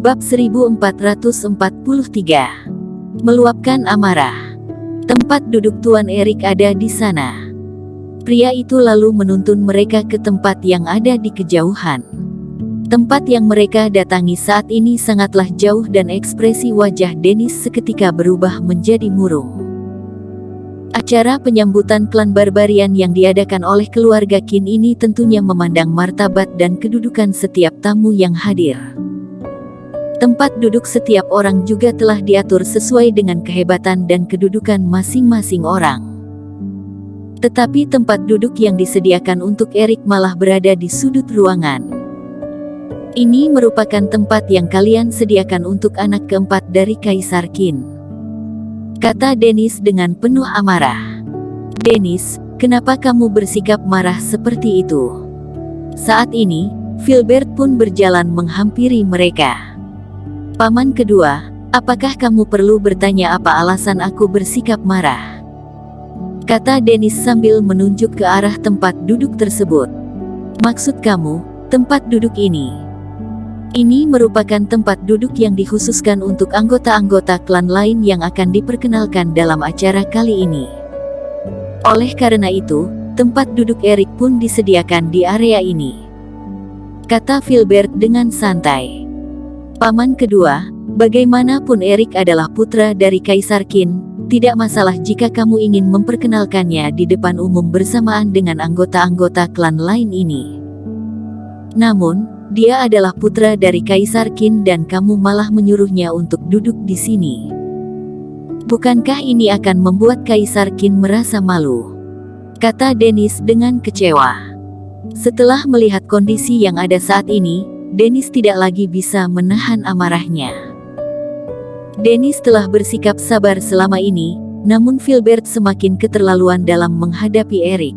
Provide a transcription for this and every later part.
Bab 1443. Meluapkan amarah. Tempat duduk Tuan Erik ada di sana. Pria itu lalu menuntun mereka ke tempat yang ada di kejauhan. Tempat yang mereka datangi saat ini sangatlah jauh dan ekspresi wajah Dennis seketika berubah menjadi murung. Acara penyambutan klan barbarian yang diadakan oleh keluarga Qin ini tentunya memandang martabat dan kedudukan setiap tamu yang hadir. Tempat duduk setiap orang juga telah diatur sesuai dengan kehebatan dan kedudukan masing-masing orang. Tetapi tempat duduk yang disediakan untuk Erik malah berada di sudut ruangan. Ini merupakan tempat yang kalian sediakan untuk anak keempat dari Kaisar Qin, kata Dennis dengan penuh amarah. Dennis, kenapa kamu bersikap marah seperti itu? Saat ini, Filbert pun berjalan menghampiri mereka. Paman kedua, apakah kamu perlu bertanya apa alasan aku bersikap marah? Kata Dennis sambil menunjuk ke arah tempat duduk tersebut. Maksud kamu, tempat duduk ini? Ini merupakan tempat duduk yang dikhususkan untuk anggota-anggota klan lain yang akan diperkenalkan dalam acara kali ini. Oleh karena itu, tempat duduk Erik pun disediakan di area ini, kata Filbert dengan santai. Paman kedua, bagaimanapun Erik adalah putra dari Kaisar Qin, tidak masalah jika kamu ingin memperkenalkannya di depan umum bersamaan dengan anggota-anggota klan lain ini. Namun, dia adalah putra dari Kaisar Qin dan kamu malah menyuruhnya untuk duduk di sini. Bukankah ini akan membuat Kaisar Qin merasa malu? Kata Dennis dengan kecewa. Setelah melihat kondisi yang ada saat ini, Dennis tidak lagi bisa menahan amarahnya. Dennis telah bersikap sabar selama ini, namun Filbert semakin keterlaluan dalam menghadapi Erik.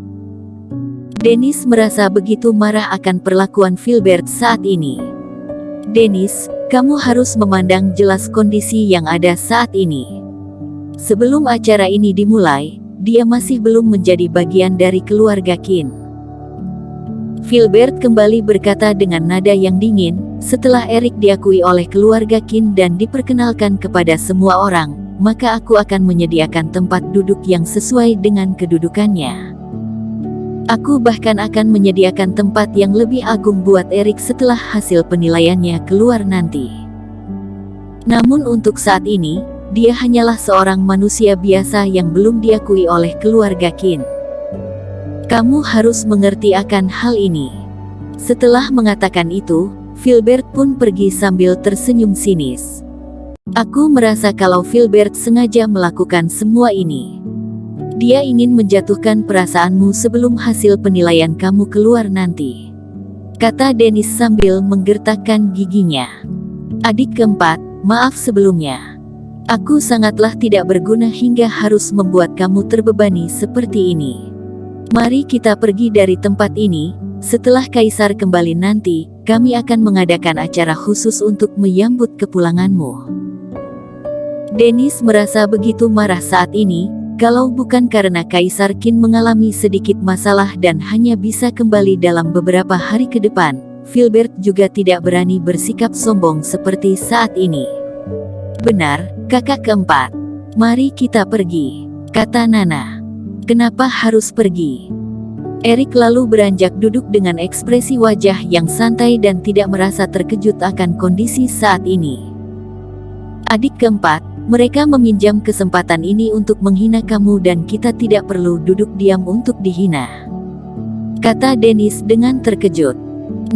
Dennis merasa begitu marah akan perlakuan Filbert saat ini. Dennis, kamu harus memandang jelas kondisi yang ada saat ini. Sebelum acara ini dimulai, dia masih belum menjadi bagian dari keluarga Qin. Filbert kembali berkata dengan nada yang dingin, setelah Erik diakui oleh keluarga Qin dan diperkenalkan kepada semua orang, maka aku akan menyediakan tempat duduk yang sesuai dengan kedudukannya. Aku bahkan akan menyediakan tempat yang lebih agung buat Erik setelah hasil penilaiannya keluar nanti. Namun untuk saat ini, dia hanyalah seorang manusia biasa yang belum diakui oleh keluarga Qin. Kamu harus mengerti akan hal ini. Setelah mengatakan itu, Filbert pun pergi sambil tersenyum sinis. Aku merasa kalau Filbert sengaja melakukan semua ini. Dia ingin menjatuhkan perasaanmu sebelum hasil penilaian kamu keluar nanti, kata Dennis sambil menggertakkan giginya. Adik keempat, maaf sebelumnya. Aku sangatlah tidak berguna hingga harus membuat kamu terbebani seperti ini. Mari kita pergi dari tempat ini. Setelah Kaisar kembali nanti, kami akan mengadakan acara khusus untuk menyambut kepulanganmu. Dennis merasa begitu marah saat ini. Kalau bukan karena Kaisar Qin mengalami sedikit masalah dan hanya bisa kembali dalam beberapa hari ke depan, Filbert juga tidak berani bersikap sombong seperti saat ini. Benar, kakak keempat. Mari kita pergi, kata Nana. Kenapa harus pergi? Erik lalu beranjak duduk dengan ekspresi wajah yang santai dan tidak merasa terkejut akan kondisi saat ini. Adik keempat, mereka meminjam kesempatan ini untuk menghina kamu dan kita tidak perlu duduk diam untuk dihina, kata Dennis dengan terkejut.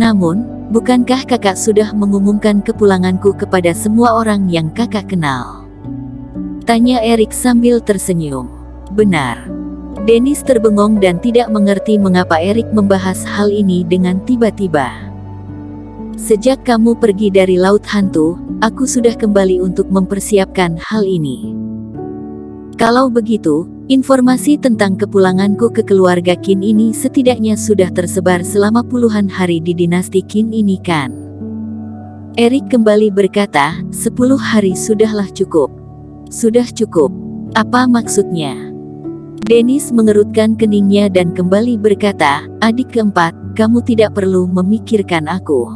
Namun, bukankah kakak sudah mengumumkan kepulanganku kepada semua orang yang kakak kenal? Tanya Erik sambil tersenyum. Benar. Dennis terbengong dan tidak mengerti mengapa Erik membahas hal ini dengan tiba-tiba. Sejak kamu pergi dari Laut Hantu, aku sudah kembali untuk mempersiapkan hal ini. Kalau begitu, informasi tentang kepulanganku ke keluarga Qin ini setidaknya sudah tersebar selama puluhan hari di dinasti Qin ini kan? Erik kembali berkata, 10 hari sudahlah cukup. Sudah cukup. Apa maksudnya? Dennis mengerutkan keningnya dan kembali berkata, adik keempat, kamu tidak perlu memikirkan aku.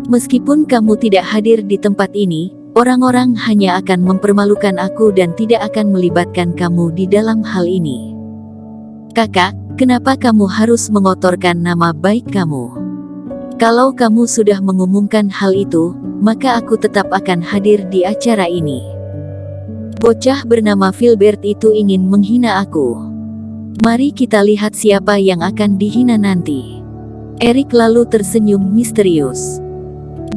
Meskipun kamu tidak hadir di tempat ini, orang-orang hanya akan mempermalukan aku dan tidak akan melibatkan kamu di dalam hal ini. Kakak, kenapa kamu harus mengotorkan nama baik kamu? Kalau kamu sudah mengumumkan hal itu, maka aku tetap akan hadir di acara ini. Bocah bernama Filbert itu ingin menghina aku. Mari kita lihat siapa yang akan dihina nanti. Erik lalu tersenyum misterius.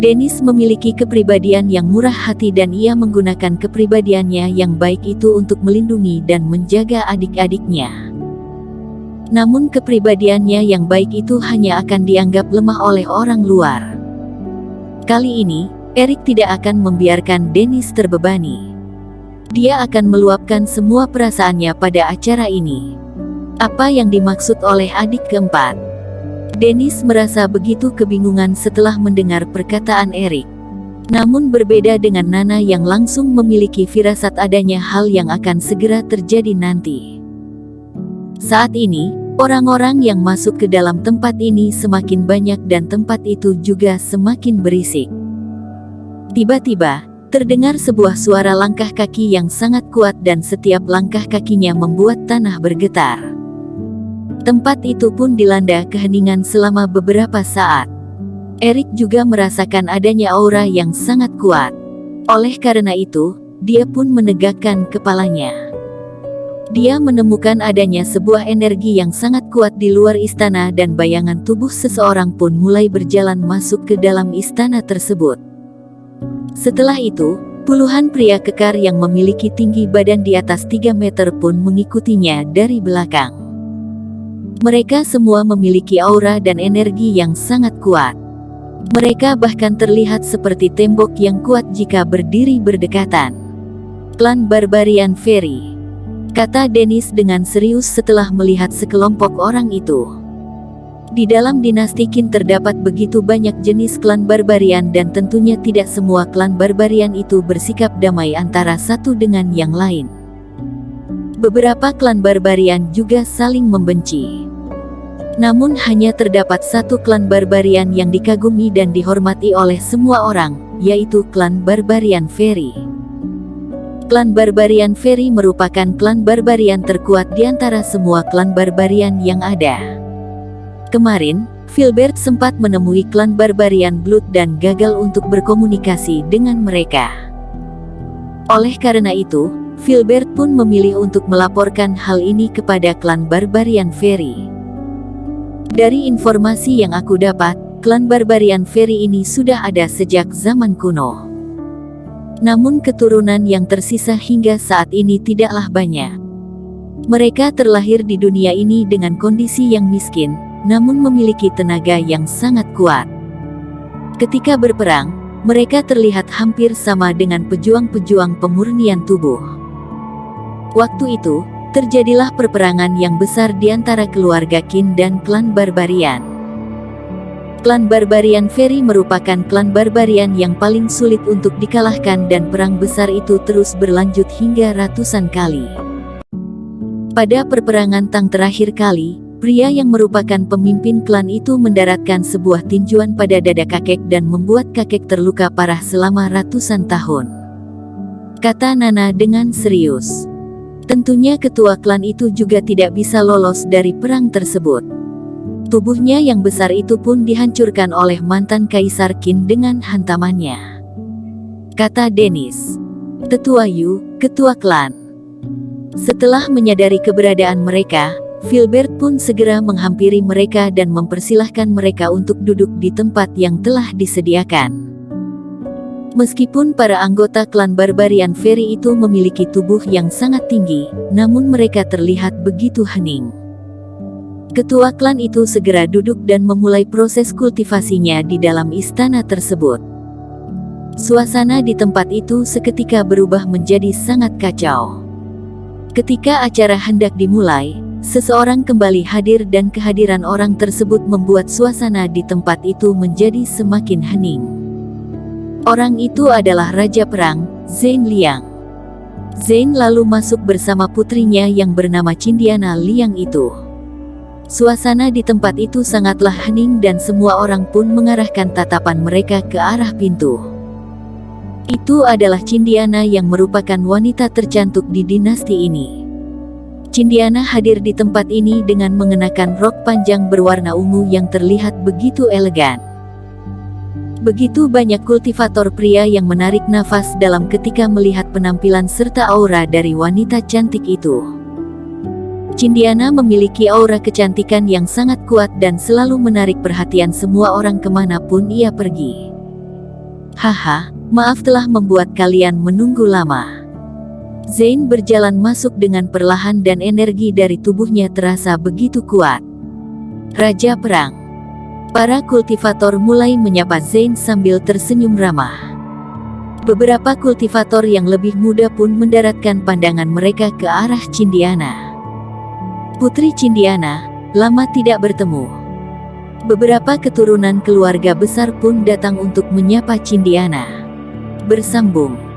Dennis memiliki kepribadian yang murah hati dan ia menggunakan kepribadiannya yang baik itu untuk melindungi dan menjaga adik-adiknya. Namun kepribadiannya yang baik itu hanya akan dianggap lemah oleh orang luar. Kali ini, Erik tidak akan membiarkan Dennis terbebani. Dia akan meluapkan semua perasaannya pada acara ini. Apa yang dimaksud oleh adik keempat? Dennis merasa begitu kebingungan setelah mendengar perkataan Erik. Namun berbeda dengan Nana yang langsung memiliki firasat adanya hal yang akan segera terjadi nanti. Saat ini, orang-orang yang masuk ke dalam tempat ini semakin banyak dan tempat itu juga semakin berisik. Tiba-tiba, terdengar sebuah suara langkah kaki yang sangat kuat dan setiap langkah kakinya membuat tanah bergetar. Tempat itu pun dilanda keheningan selama beberapa saat. Erik juga merasakan adanya aura yang sangat kuat. Oleh karena itu, dia pun menegakkan kepalanya. Dia menemukan adanya sebuah energi yang sangat kuat di luar istana dan bayangan tubuh seseorang pun mulai berjalan masuk ke dalam istana tersebut. Setelah itu, puluhan pria kekar yang memiliki tinggi badan di atas 3 meter pun mengikutinya dari belakang. Mereka semua memiliki aura dan energi yang sangat kuat. Mereka bahkan terlihat seperti tembok yang kuat jika berdiri berdekatan. Klan Barbarian Fairy, kata Dennis dengan serius setelah melihat sekelompok orang itu. Di dalam dinasti Qin terdapat begitu banyak jenis klan barbarian dan tentunya tidak semua klan barbarian itu bersikap damai antara satu dengan yang lain. Beberapa klan barbarian juga saling membenci. Namun hanya terdapat satu klan barbarian yang dikagumi dan dihormati oleh semua orang, yaitu klan Barbarian Fairy. Klan Barbarian Fairy merupakan klan barbarian terkuat di antara semua klan barbarian yang ada. Kemarin, Filbert sempat menemui klan Barbarian Blood dan gagal untuk berkomunikasi dengan mereka. Oleh karena itu, Filbert pun memilih untuk melaporkan hal ini kepada klan Barbarian Fairy. Dari informasi yang aku dapat, klan Barbarian Fairy ini sudah ada sejak zaman kuno. Namun keturunan yang tersisa hingga saat ini tidaklah banyak. Mereka terlahir di dunia ini dengan kondisi yang miskin, namun memiliki tenaga yang sangat kuat. Ketika berperang, mereka terlihat hampir sama dengan pejuang-pejuang pemurnian tubuh. Waktu itu, terjadilah perperangan yang besar di antara keluarga Qin dan klan Barbarian. Klan Barbarian Fairy merupakan klan barbarian yang paling sulit untuk dikalahkan dan perang besar itu terus berlanjut hingga ratusan kali. Pada perperangan Tang terakhir kali, pria yang merupakan pemimpin klan itu mendaratkan sebuah tinjuan pada dada kakek dan membuat kakek terluka parah selama ratusan tahun. Kata Nana dengan serius. Tentunya ketua klan itu juga tidak bisa lolos dari perang tersebut. Tubuhnya yang besar itu pun dihancurkan oleh mantan Kaisar Qin dengan hantamannya. Kata Dennis. Tetua Yu, ketua klan. Setelah menyadari keberadaan mereka, Filbert pun segera menghampiri mereka dan mempersilahkan mereka untuk duduk di tempat yang telah disediakan. Meskipun para anggota klan Barbarian Fairy itu memiliki tubuh yang sangat tinggi, namun mereka terlihat begitu hening. Ketua klan itu segera duduk dan memulai proses kultivasinya di dalam istana tersebut. Suasana di tempat itu seketika berubah menjadi sangat kacau. Ketika acara hendak dimulai, seseorang kembali hadir dan kehadiran orang tersebut membuat suasana di tempat itu menjadi semakin hening. Orang itu adalah Raja Perang, Zheng Liang. Zheng lalu masuk bersama putrinya yang bernama Cindiana Liang itu. Suasana di tempat itu sangatlah hening dan semua orang pun mengarahkan tatapan mereka ke arah pintu. Itu adalah Cindiana yang merupakan wanita tercantik di dinasti ini. Cindiana hadir di tempat ini dengan mengenakan rok panjang berwarna ungu yang terlihat begitu elegan. Begitu banyak kultivator pria yang menarik nafas dalam ketika melihat penampilan serta aura dari wanita cantik itu. Cindiana memiliki aura kecantikan yang sangat kuat dan selalu menarik perhatian semua orang kemanapun ia pergi. Haha, maaf telah membuat kalian menunggu lama. Zain berjalan masuk dengan perlahan dan energi dari tubuhnya terasa begitu kuat. Raja Perang. Para kultivator mulai menyapa Zain sambil tersenyum ramah. Beberapa kultivator yang lebih muda pun mendaratkan pandangan mereka ke arah Cindiana. Putri Cindiana, lama tidak bertemu. Beberapa keturunan keluarga besar pun datang untuk menyapa Cindiana. Bersambung.